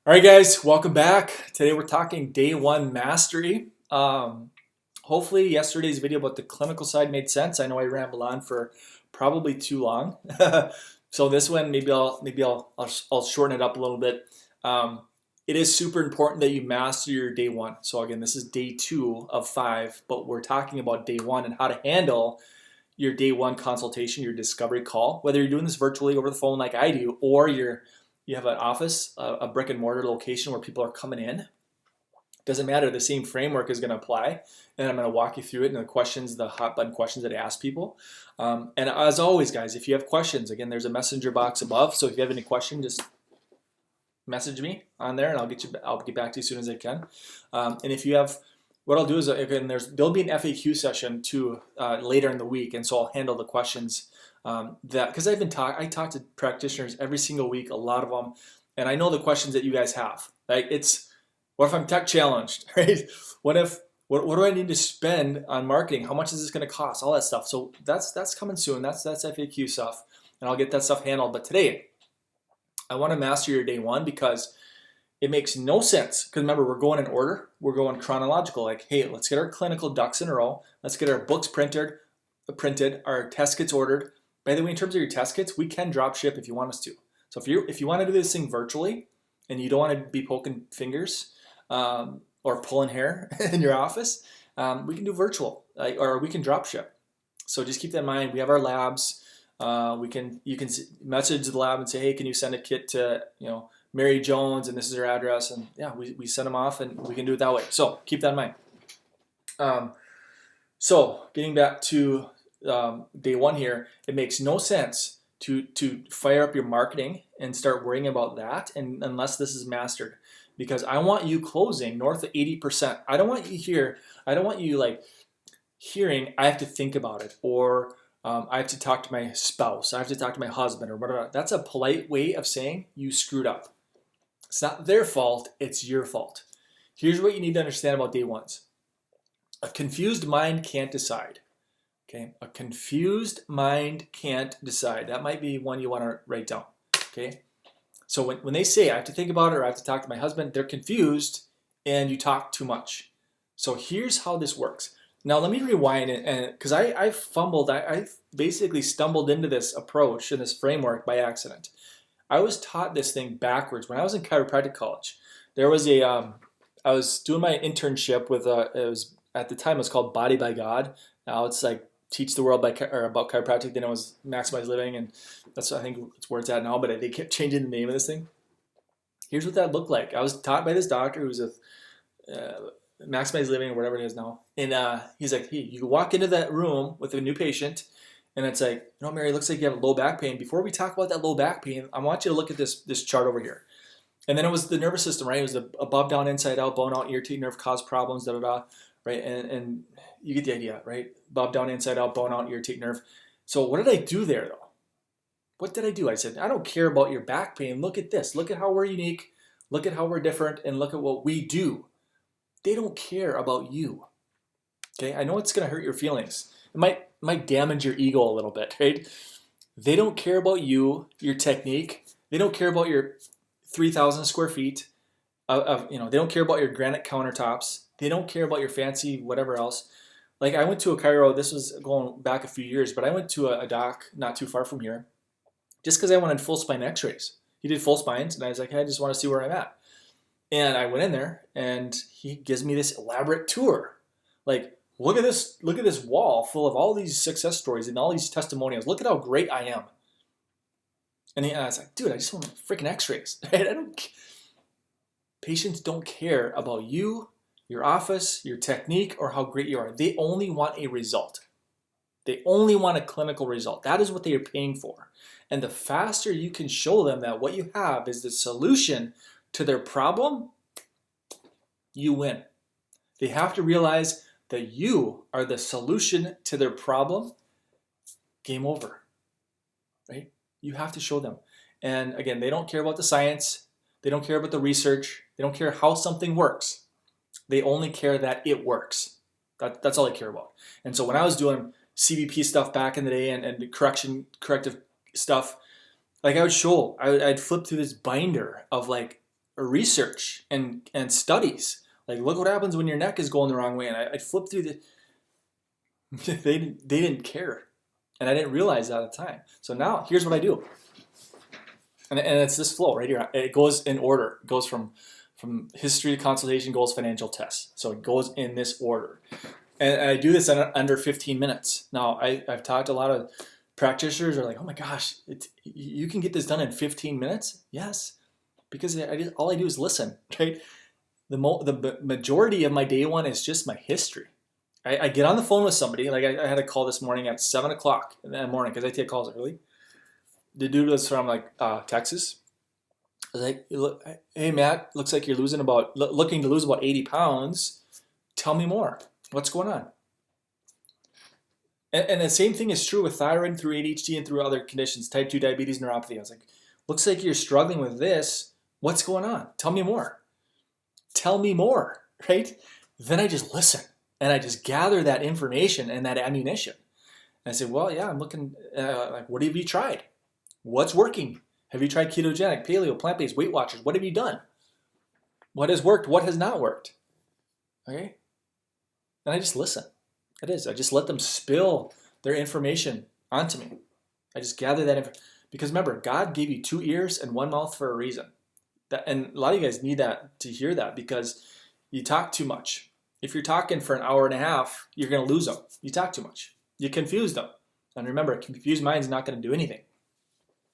All right, guys, welcome back. Today we're talking day one mastery. Hopefully yesterday's video about the clinical side made sense. I know I rambled on for probably too long. So this one, maybe I'll shorten it up a little bit. It is super important that you master your day one. So again, this is day 2 of 5, but we're talking about day 1 and how to handle your day 1 consultation, your discovery call, whether you're doing this virtually over the phone like I do, or you have an office, a brick and mortar location where people are coming in. Doesn't matter, the same framework is going to apply, and I'm going to walk you through it and the questions, the hot button questions that I ask people. And as always, guys, if you have questions, again, there's a messenger box above, so if you have any question, just message me on there and I'll get back to you as soon as I can. And if you have, what I'll do is, again, there'll be an FAQ session too later in the week, and so I'll handle the questions because I talk to practitioners every single week, a lot of them, and I know the questions that you guys have. Like, what if I'm tech challenged, right? What do I need to spend on marketing? How much is this going to cost? All that stuff. So that's coming soon. That's FAQ stuff, and I'll get that stuff handled. But today, I want to master your day one because it makes no sense. Because remember, we're going in order. We're going chronological. Like, hey, let's get our clinical ducks in a row. Let's get our books printed, our test kits ordered. By the way, in terms of your test kits, we can drop ship if you want us to. So if you want to do this thing virtually and you don't want to be poking fingers or pulling hair in your office, we can do virtual, or we can drop ship. So just keep that in mind. We have our labs. You can message the lab and say, hey, can you send a kit to Mary Jones, and this is her address, and yeah, we send them off, and we can do it that way. So keep that in mind. So getting back to day one here, it makes no sense to fire up your marketing and start worrying about that, and unless this is mastered, because I want you closing north of 80%. I don't want you like hearing I have to think about it, or I have to talk to my spouse, I have to talk to my husband, or whatever. That's a polite way of saying you screwed up. It's not their fault, it's your fault. Here's what you need to understand about day ones. A confused mind can't decide. Okay, a confused mind can't decide. That might be one you want to write down. Okay, so when they say I have to think about it, or I have to talk to my husband, they're confused and you talk too much. So here's how this works. Now let me rewind, and because I fumbled, I basically stumbled into this approach and this framework by accident. I was taught this thing backwards. When I was in chiropractic college, there was I was doing my internship with at the time it was called Body by God. Now it's like Teach the World about chiropractic. Then it was Maximize Living, and that's, I think, it's where it's at now. But they kept changing the name of this thing. Here's what that looked like. I was taught by this doctor who was a Maximize Living or whatever it is now, and he's like, hey, you walk into that room with a new patient, and it's like, Mary, it looks like you have low back pain. Before we talk about that low back pain, I want you to look at this chart over here. And then it was the nervous system, right? It was the above, down, inside out, bone out, irritate nerve, cause problems, right? And you get the idea, right? Above, down, inside out, bone out, irritate nerve. So what did I do there, though? What did I do? I said, I don't care about your back pain. Look at this. Look at how we're unique. Look at how we're different, and look at what we do. They don't care about you. Okay, I know it's going to hurt your feelings. It might damage your ego a little bit, right? They don't care about you, your technique. They don't care about your 3,000 square feet they don't care about your granite countertops. They don't care about your fancy whatever else. Like, I went to a chiro, this was going back a few years, but I went to a doc not too far from here just because I wanted full spine x-rays. He did full spines, and I was like, hey, I just want to see where I'm at. And I went in there, and he gives me this elaborate tour. Like, look at this wall full of all these success stories and all these testimonials. Look at how great I am. And I was like, dude, I just want freaking x-rays. Right? Patients don't care about you, your office, your technique, or how great you are. They only want a result. They only want a clinical result. That is what they are paying for. And the faster you can show them that what you have is the solution to their problem, you win. They have to realize that you are the solution to their problem. Game over, right? You have to show them. And again, they don't care about the science. They don't care about the research. They don't care how something works. They only care that it works. That's all they care about. And so when I was doing CBP stuff back in the day and corrective stuff, like I'd flip through this binder of like research and studies. Like, look what happens when your neck is going the wrong way. And I flipped through the, they didn't care. And I didn't realize that at the time. So now here's what I do. And it's this flow right here. It goes in order. It goes from history to consultation, goals, financial tests. So it goes in this order. And I do this under 15 minutes. Now, I've talked to a lot of practitioners are like, oh my gosh, you can get this done in 15 minutes? Yes, because all I do is listen, right? The majority of my day one is just my history. I get on the phone with somebody, like I had a call this morning at 7 o'clock in the morning because I take calls early. The dude was from like Texas. I was like, look, hey Matt, looks like you're looking to lose about 80 pounds. Tell me more. What's going on? And the same thing is true with thyroid, through ADHD, and through other conditions, type 2 diabetes, neuropathy. I was like, looks like you're struggling with this. What's going on? Tell me more. Tell me more, right? Then I just listen and I just gather that information and that ammunition. And I say, well, yeah, I'm looking, like, what have you tried? What's working? Have you tried ketogenic, paleo, plant-based, Weight Watchers? What have you done? What has worked? What has not worked? Okay? And I just listen. It is. I just let them spill their information onto me. I just gather that information. Because remember, God gave you 2 ears and 1 mouth for a reason. And a lot of you guys need that to hear that, because you talk too much. If you're talking for an hour and a half, you're going to lose them. You talk too much. You confuse them. And remember, a confused mind is not going to do anything.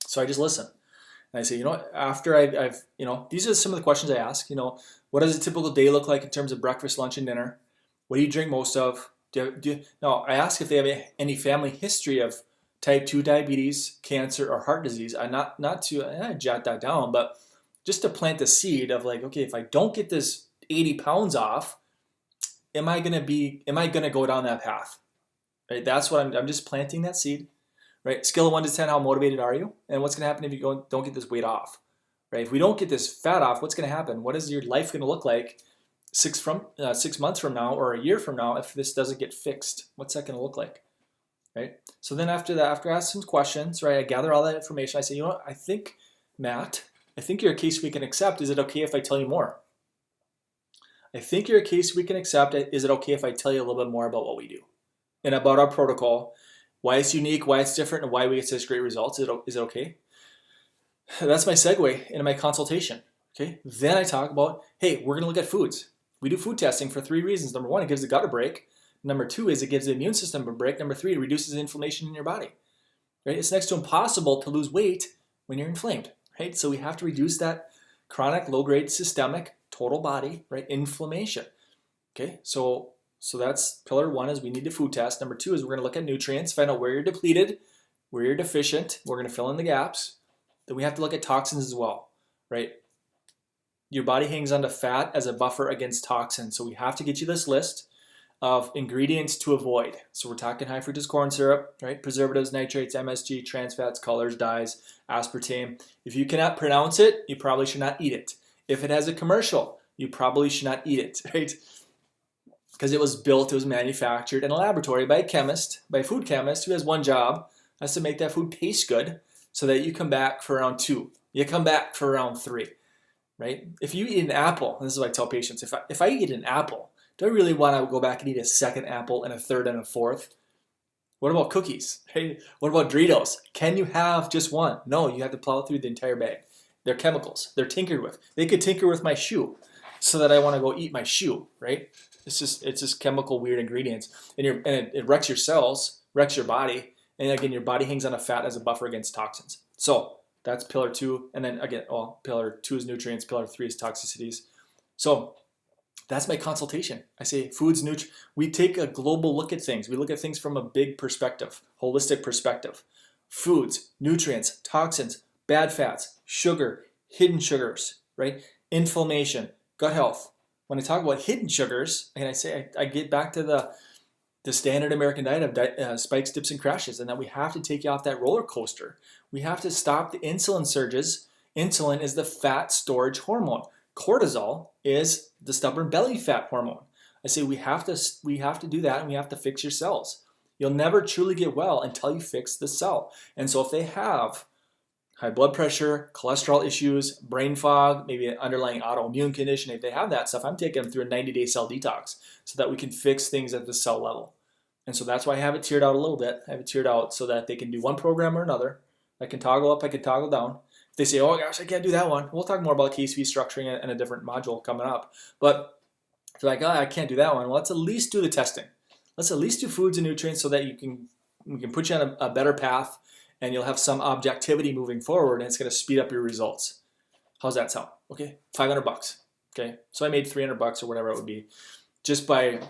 So I just listen. And I say, after I've these are some of the questions I ask. What does a typical day look like in terms of breakfast, lunch, and dinner? What do you drink most of? Now, I ask if they have any family history of type 2 diabetes, cancer, or heart disease. I not to jot that down, but just to plant the seed of like, okay, if I don't get this 80 pounds off, am I gonna go down that path? Right? That's what I'm just planting that seed. Right? Scale of 1 to 10, how motivated are you? And what's gonna happen if you don't get this weight off? Right? If we don't get this fat off, what's gonna happen? What is your life gonna look like 6 months from now or a year from now if this doesn't get fixed? What's that gonna look like? Right? So then after I ask some questions, right? I gather all that information. I say, I think, Matt, I think you're a case we can accept. Is it okay if I tell you more? I think you're a case we can accept. Is it okay if I tell you a little bit more about what we do and about our protocol, why it's unique, why it's different, and why we get such great results? Is it okay? That's my segue into my consultation. Okay. Then I talk about, hey, we're going to look at foods. We do food testing for 3 reasons. Number 1, it gives the gut a break. Number 2 is it gives the immune system a break. Number 3, it reduces inflammation in your body. Right? It's next to impossible to lose weight when you're inflamed. Right? So we have to reduce that chronic, low-grade, systemic, total body, right, inflammation. Okay, so that's pillar 1 is we need to food test. Number 2 is we're going to look at nutrients, find out where you're depleted, where you're deficient. We're going to fill in the gaps. Then we have to look at toxins as well, right? Your body hangs onto fat as a buffer against toxins. So we have to get you this list of ingredients to avoid. So we're talking high fructose corn syrup, right? Preservatives, nitrates, MSG, trans fats, colors, dyes, aspartame. If you cannot pronounce it, you probably should not eat it. If it has a commercial, you probably should not eat it, right? Because it was manufactured in a laboratory by a food chemist who has one job. That's to make that food taste good so that you come back for round 2. You come back for round 3, right? If you eat an apple, this is what I tell patients, if I eat an apple, do I really want to go back and eat a second apple and a third and a fourth? What about cookies? Hey, what about Doritos? Can you have just one? No, you have to plow through the entire bag. They're chemicals. They're tinkered with. They could tinker with my shoe so that I want to go eat my shoe, right? It's just chemical weird ingredients. And it wrecks your cells, wrecks your body. And again, your body hangs on a fat as a buffer against toxins. So that's pillar 2. And then again, pillar 2 is nutrients. Pillar 3 is toxicities. So that's my consultation. I say foods, we take a global look at things. We look at things from a big perspective, holistic perspective. Foods, nutrients, toxins, bad fats, sugar, hidden sugars, right? Inflammation, gut health. When I talk about hidden sugars, and I get back to the standard American diet of spikes, dips, and crashes, and that we have to take you off that roller coaster. We have to stop the insulin surges. Insulin is the fat storage hormone. Cortisol is the stubborn belly fat hormone. I say we have to do that, and we have to fix your cells. You'll never truly get well until you fix the cell. And so if they have high blood pressure, cholesterol issues, brain fog, maybe an underlying autoimmune condition. If they have that stuff, I'm taking them through a 90-day cell detox so that we can fix things at the cell level. And so that's why I have it tiered out a little bit. I have it tiered out so that they can do one program or another. I can toggle up, I can toggle down. If they say, oh gosh, I can't do that one, we'll talk more about case fee structuring in a different module coming up. But if they're like, oh, I can't do that one, well, let's at least do the testing. Let's at least do foods and nutrients so that we can put you on a better path, and you'll have some objectivity moving forward, and it's going to speed up your results. How's that sound? Okay, $500. Okay, so I made $300 or whatever it would be, just by,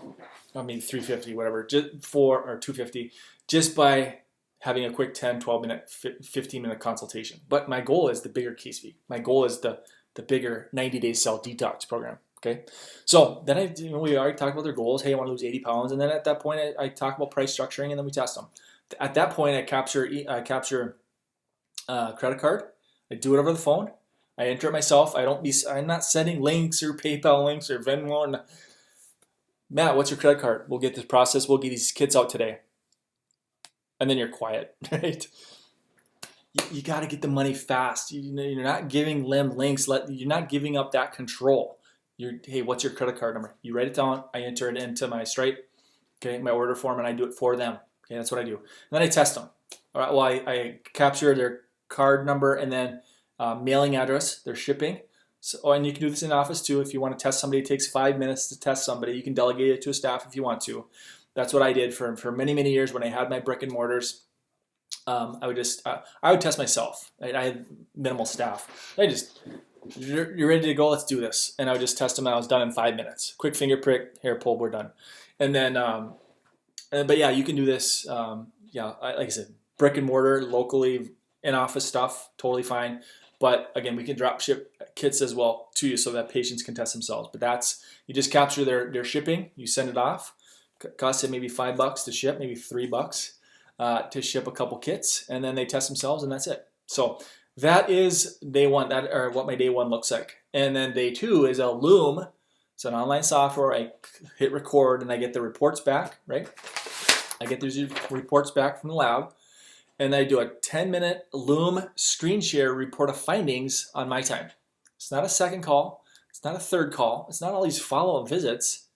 I mean, $350, whatever, just for, or $250, just by having a quick 10, 12 minute, 15 minute consultation. But my goal is the bigger case fee. My goal is the bigger 90-day cell detox program. Okay, so then we already talked about their goals. Hey, I want to lose 80 pounds, and then at that point, I talk about price structuring, and then we test them. At that point, I capture credit card. I do it over the phone. I enter it myself. I'm not sending links or PayPal links or Venmo. And, Matt, what's your credit card? We'll get this process. We'll get these kits out today. And then you're quiet, right? You got to get the money fast. You're not giving them links. You're not giving up that control. Hey, what's your credit card number? You write it down. I enter it into my Stripe, okay, my order form, and I do it for them. Okay, that's what I do. And then I test them. All right, well, I capture their card number and then mailing address, their shipping. So, and you can do this in office too. If you want to test somebody, it takes 5 minutes to test somebody. You can delegate it to a staff if you want to. That's what I did for many, many years when I had my brick and mortars. I would test myself. Right? I had minimal staff. You're ready to go, let's do this. And I would just test them, and I was done in 5 minutes. Quick finger prick, hair pull, we're done. And then, but yeah, you can do this, like I said, brick and mortar, locally, in-office stuff, totally fine. But again, we can drop ship kits as well to you so that patients can test themselves. But you just capture their shipping, you send it off. Costs it maybe $5 to ship, maybe $3 to ship a couple kits, and then they test themselves, and that's it. So that is day one, or what my day one looks like. And then day two is a Loom. It's an online software. I hit record and I get the reports back, right? I get these reports back from the lab, and I do a 10-minute Loom screen share report of findings on my time. It's not a second call. It's not a third call. It's not all these follow-up visits.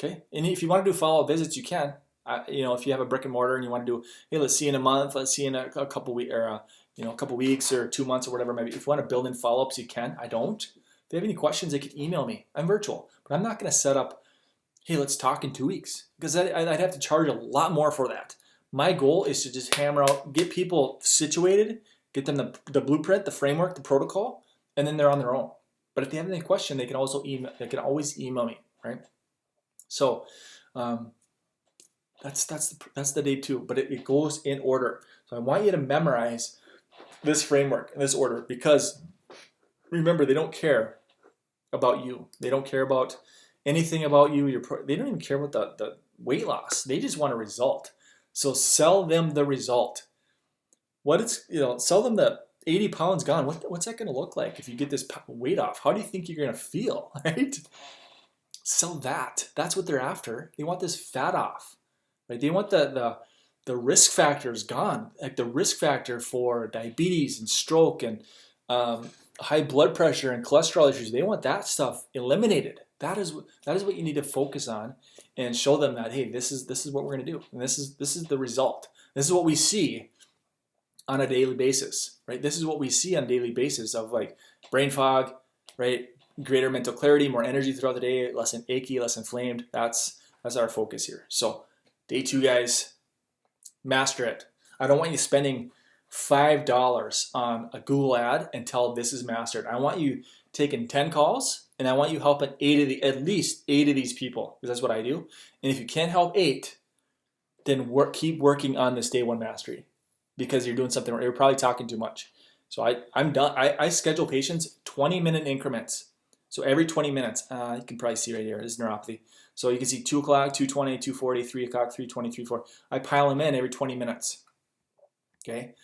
Okay, and if you want to do follow-up visits, you can. If you have a brick and mortar and you want to do, hey, let's see in a month, let's see in a couple weeks, or a couple weeks or 2 months or whatever. Maybe if you want to build in follow-ups, you can. I don't. If they have any questions, they can email me. I'm virtual, but I'm not going to set up, hey, let's talk in 2 weeks, because I'd have to charge a lot more for that. My goal is to just hammer out, get people situated, get them the blueprint, the framework, the protocol, and then they're on their own. But if they have any question, they can also email. They can always email me, right? So that's the day two, but it goes in order. So I want you to memorize this framework in this order, because remember, they don't care about you. They don't care about anything about you. They don't even care about the weight loss. They just want a result. So sell them the result. Sell them the 80 pounds gone. What's that going to look like if you get this weight off? How do you think you're going to feel, right? Sell that. That's what they're after. They want this fat off, right? They want the risk factors gone, like the risk factor for diabetes and stroke and high blood pressure and cholesterol issues. They want that stuff eliminated. That is what you need to focus on, and show them that, hey, this is what we're going to do, and this is the result. This is what we see on a daily basis, right? This is what we see on a daily basis of like brain fog, right? Greater mental clarity, more energy throughout the day, less achy, less inflamed. That's our focus here. So day two, guys, master it. I don't want you spending $5 on a Google ad until this is mastered. I want you taking 10 calls, and I want you helping at least 8 of these people, because that's what I do. And if you can't help 8, then keep working on this day one mastery, because you're doing something wrong. You're probably talking too much. So I'm done. I schedule patients 20-minute increments. So every 20 minutes, you can probably see right here, this is neuropathy. So you can see 2 o'clock, 2:20, 2:40, 3 o'clock, 3:20, 3:40. I pile them in every 20 minutes. Okay.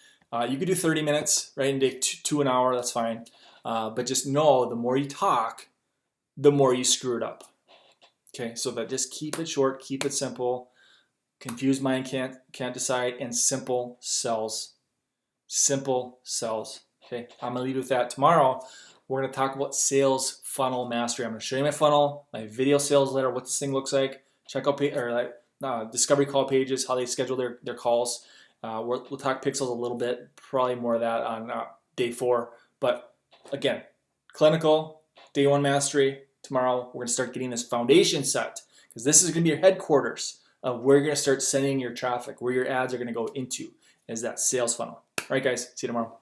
You could do 30 minutes, right, and take 2 an hour. That's fine. But just know, the more you talk, the more you screw it up. Okay. So that just keep it short, keep it simple. Confused mind can't decide, and simple sells Simple sells. Okay, I'm gonna leave you with that. Tomorrow, we're gonna talk about sales funnel mastery. I'm gonna show you my funnel, my video sales letter, what this thing looks like. Check out discovery call pages, how they schedule their calls. We'll talk pixels a little bit, probably more of that on day 4. But again, clinical, day 1 mastery. Tomorrow, we're gonna start getting this foundation set because this is gonna be your headquarters of where you're gonna start sending your traffic, where your ads are gonna go into, is that sales funnel. All right, guys, see you tomorrow.